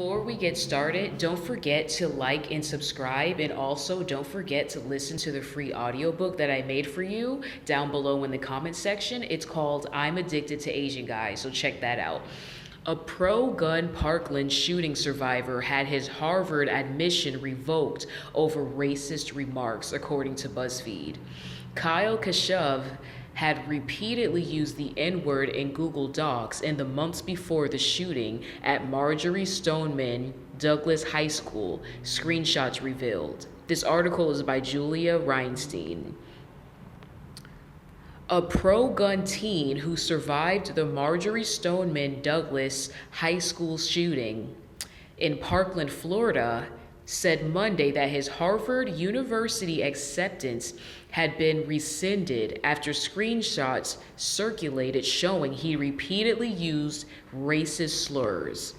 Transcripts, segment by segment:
Before we get started, don't forget to like and subscribe, and also don't forget to listen to the free audiobook that I made for you down below in the comments section. It's called I'm Addicted to Asian Guys, so check that out. A pro-gun Parkland shooting survivor had his Harvard admission revoked over racist remarks, according to BuzzFeed. Kyle Kashuv had repeatedly used the N-word in Google Docs in the months before the shooting at Marjory Stoneman Douglas High School, screenshots revealed. This article is by Julia Reinstein. A pro-gun teen who survived the Marjory Stoneman Douglas High School shooting in Parkland, Florida, said Monday that his Harvard University acceptance had been rescinded after screenshots circulated showing he repeatedly used racist slurs.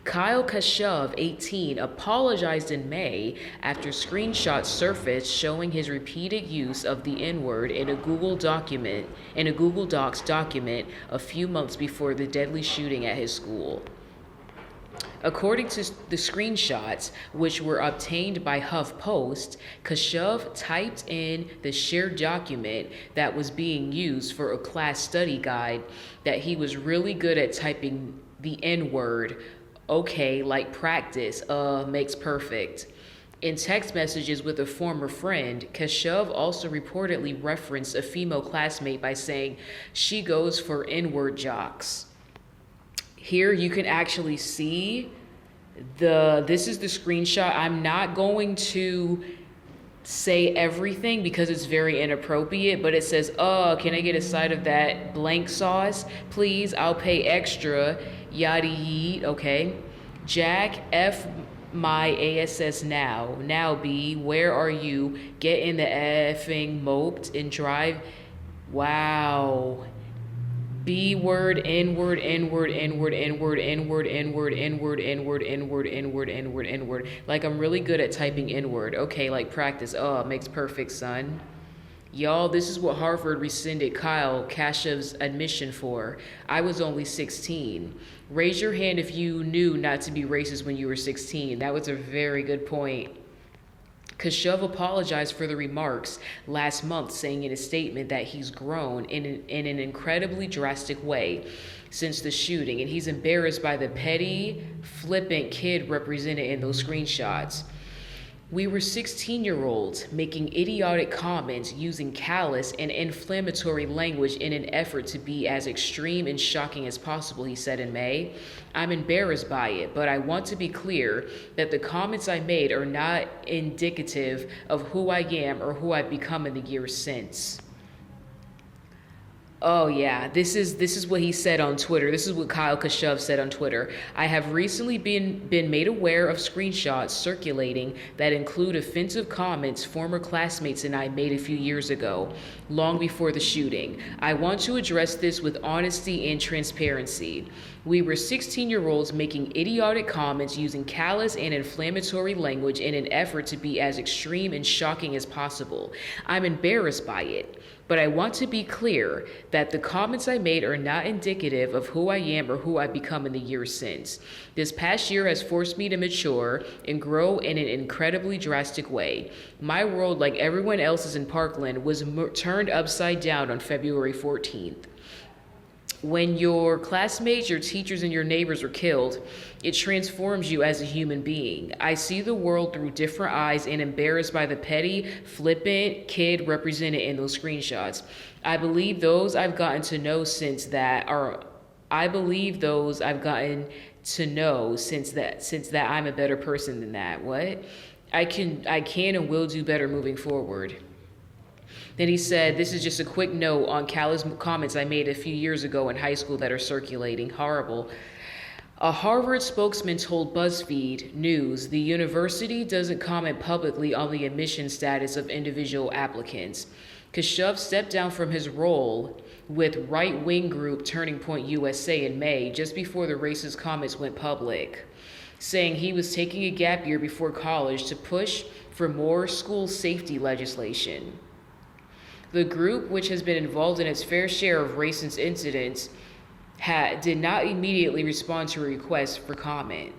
Kyle Kashuv, 18, apologized in May after screenshots surfaced showing his repeated use of the N-word in a Google Docs document a few months before the deadly shooting at his school. According to the screenshots, which were obtained by HuffPost, Kashuv typed in the shared document that was being used for a class study guide that he was really good at typing the N-word. Okay, like practice, makes perfect. In text messages with a former friend, Kashuv also reportedly referenced a female classmate by saying, "She goes for N-word jocks." Here you can actually see this is the screenshot. I'm not going to say everything because it's very inappropriate, but it says, can I get a side of that blank sauce, please? I'll pay extra, yada yeet, okay? Jack, F my ASS now. Now B, where are you? Get in the effing moped and drive. Wow. B word, N word, N word, N word, N word, N word, N word, N word, N word, N word, N word, N word, N word. Like I'm really good at typing N word. Okay, like practice. Makes perfect, son. Y'all, this is what Harvard rescinded Kyle Kashuv's admission for. I was only 16. Raise your hand if you knew not to be racist when you were 16. That was a very good point. Kashuv apologized for the remarks last month, saying in a statement that he's grown in an incredibly drastic way since the shooting, and he's embarrassed by the petty, flippant kid represented in those screenshots. We were 16-year-olds making idiotic comments using callous and inflammatory language in an effort to be as extreme and shocking as possible, he said in May. I'm embarrassed by it, but I want to be clear that the comments I made are not indicative of who I am or who I've become in the years since. Oh yeah, this is what he said on Twitter. This is what Kyle Kashuv said on Twitter. I have recently been made aware of screenshots circulating that include offensive comments former classmates and I made a few years ago, long before the shooting. I want to address this with honesty and transparency. We were 16-year-olds making idiotic comments using callous and inflammatory language in an effort to be as extreme and shocking as possible. I'm embarrassed by it. But I want to be clear that the comments I made are not indicative of who I am or who I've become in the years since. This past year has forced me to mature and grow in an incredibly drastic way. My world, like everyone else's in Parkland, was turned upside down on February 14th. When your classmates, your teachers, and your neighbors are killed, it transforms you as a human being. I see the world through different eyes and embarrassed by the petty, flippant kid represented in those screenshots. I believe those I've gotten to know since that I'm a better person than that. What? I can and will do better moving forward. Then he said, this is just a quick note on callous comments I made a few years ago in high school that are circulating. Horrible. A Harvard spokesman told BuzzFeed News the university doesn't comment publicly on the admission status of individual applicants. Kashuv stepped down from his role with right-wing group Turning Point USA in May, just before the racist comments went public, saying he was taking a gap year before college to push for more school safety legislation. The group, which has been involved in its fair share of racist incidents, did not immediately respond to a request for comment.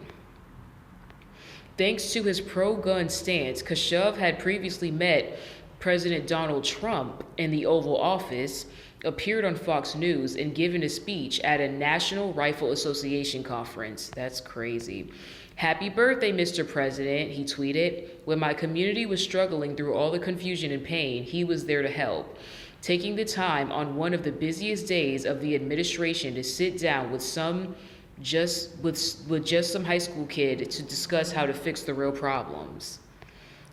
Thanks to his pro-gun stance, Kashuv had previously met President Donald Trump in the Oval Office, appeared on Fox News, and given a speech at a National Rifle Association conference. That's crazy. Happy birthday, Mr. President, he tweeted. When my community was struggling through all the confusion and pain, he was there to help. Taking the time on one of the busiest days of the administration to sit down with some some high school kid to discuss how to fix the real problems.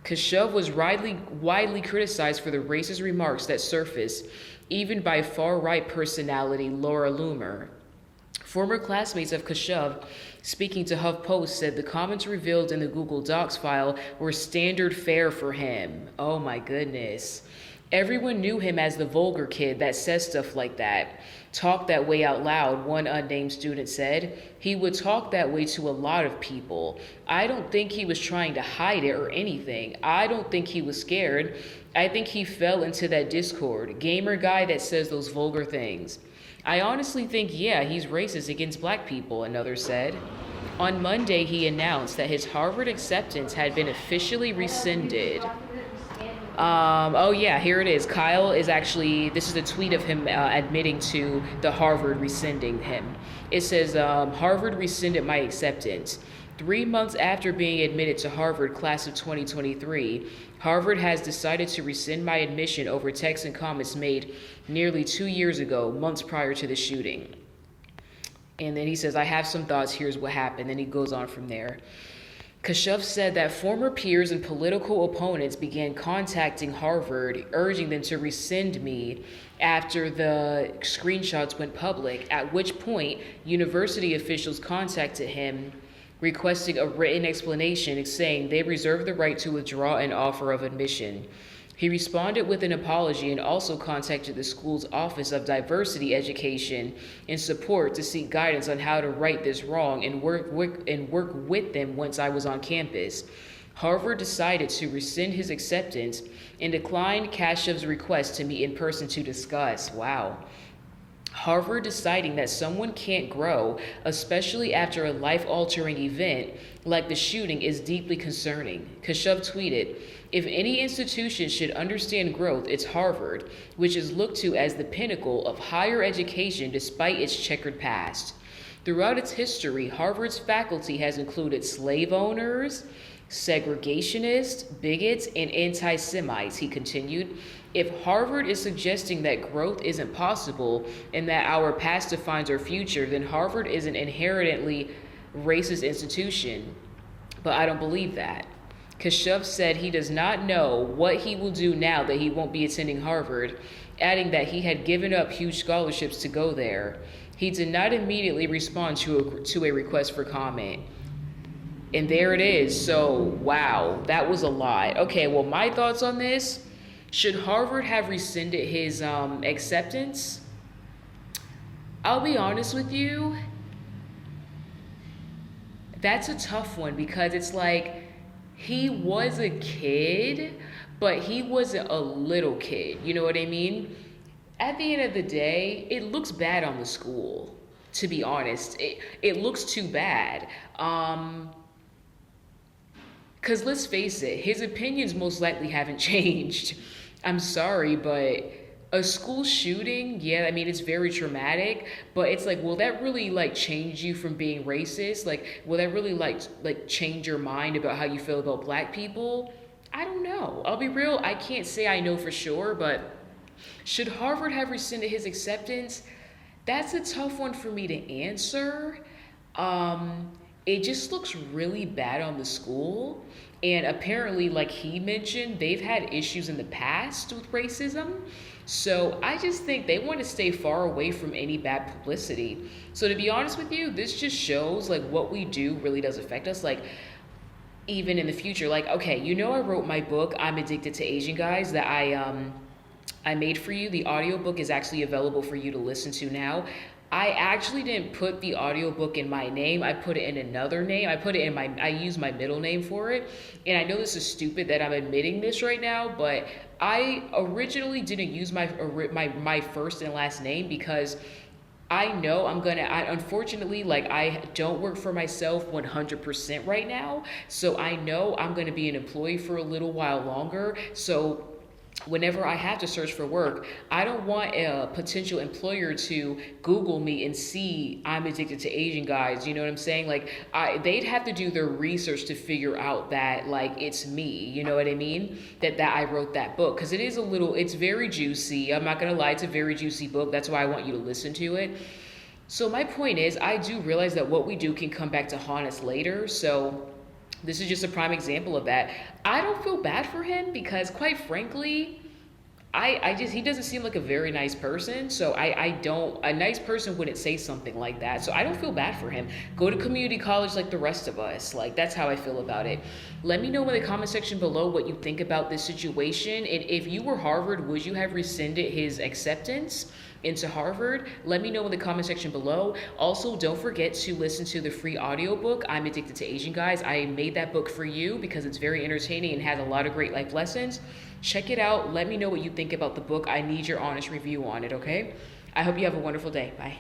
Kashuv was widely criticized for the racist remarks that surfaced, even by far-right personality Laura Loomer. Former classmates of Kashuv, speaking to HuffPost, said the comments revealed in the Google Docs file were standard fare for him. Oh my goodness. Everyone knew him as the vulgar kid that says stuff like that. Talk that way out loud, one unnamed student said. He would talk that way to a lot of people. I don't think he was trying to hide it or anything. I don't think he was scared. I think he fell into that Discord. Gamer guy that says those vulgar things. I honestly think, yeah, he's racist against black people, another said. On Monday, he announced that his Harvard acceptance had been officially rescinded. Oh yeah, here it is. Kyle is actually, this is a tweet of him admitting to the Harvard rescinding him. It says, Harvard rescinded my acceptance. 3 months after being admitted to Harvard class of 2023, Harvard has decided to rescind my admission over texts and comments made nearly 2 years ago, months prior to the shooting. And then he says, I have some thoughts, here's what happened. Then he goes on from there. Kashuv said that former peers and political opponents began contacting Harvard, urging them to rescind me after the screenshots went public, at which point university officials contacted him requesting a written explanation, saying they reserve the right to withdraw an offer of admission. He responded with an apology and also contacted the school's Office of Diversity Education and Support to seek guidance on how to right this wrong and work with them once I was on campus. Harvard decided to rescind his acceptance and declined Kashuv's request to meet in person to discuss. Wow. Harvard deciding that someone can't grow, especially after a life-altering event like the shooting, is deeply concerning. Kashuv tweeted, if any institution should understand growth, it's Harvard, which is looked to as the pinnacle of higher education despite its checkered past. Throughout its history, Harvard's faculty has included slave owners, segregationists, bigots, and anti-Semites, he continued. If Harvard is suggesting that growth isn't possible and that our past defines our future, then Harvard is an inherently racist institution. But I don't believe that. Kashuv said he does not know what he will do now that he won't be attending Harvard, adding that he had given up huge scholarships to go there. He did not immediately respond to a request for comment. And there it is. So, wow, that was a lot. Okay, well, my thoughts on this. Should Harvard have rescinded his acceptance? I'll be honest with you. That's a tough one because it's like he was a kid, but he wasn't a little kid. You know what I mean? At the end of the day, it looks bad on the school, to be honest. It looks too bad. Because let's face it, his opinions most likely haven't changed. I'm sorry, but a school shooting, yeah, I mean, it's very traumatic, but it's like, will that really like change you from being racist? Like, will that really like change your mind about how you feel about black people? I don't know. I'll be real, I can't say I know for sure, but should Harvard have rescinded his acceptance? That's a tough one for me to answer. It just looks really bad on the school. And apparently, like he mentioned, they've had issues in the past with racism. So I just think they want to stay far away from any bad publicity. So to be honest with you, this just shows like what we do really does affect us. Like even in the future, like, okay, you know, I wrote my book, I'm Addicted to Asian Guys, that I made for you. The audiobook is actually available for you to listen to now. I actually didn't put the audiobook in my name. I put it in another name. I used my middle name for it. And I know this is stupid that I'm admitting this right now, but I originally didn't use my first and last name because I know unfortunately, like, I don't work for myself 100% right now. So I know I'm gonna be an employee for a little while longer. So whenever I have to search for work, I don't want a potential employer to Google me and see I'm addicted to Asian guys. You know what I'm saying? Like, they'd have to do their research to figure out that, like, it's me. You know what I mean? That I wrote that book, because it's very juicy. I'm not gonna lie, it's a very juicy book. That's why I want you to listen to it. So my point is, I do realize that what we do can come back to haunt us later. So this is just a prime example of that. I don't feel bad for him because, quite frankly, he doesn't seem like a very nice person. So a nice person wouldn't say something like that. So I don't feel bad for him. Go to community college like the rest of us. Like, that's how I feel about it. Let me know in the comment section below what you think about this situation. And if you were Harvard, would you have rescinded his acceptance into Harvard? Let me know in the comment section below. Also, don't forget to listen to the free audiobook, I'm Addicted to Asian Guys. I made that book for you because it's very entertaining and has a lot of great life lessons. Check it out. Let me know what you think about the book. I need your honest review on it, okay? I hope you have a wonderful day. Bye.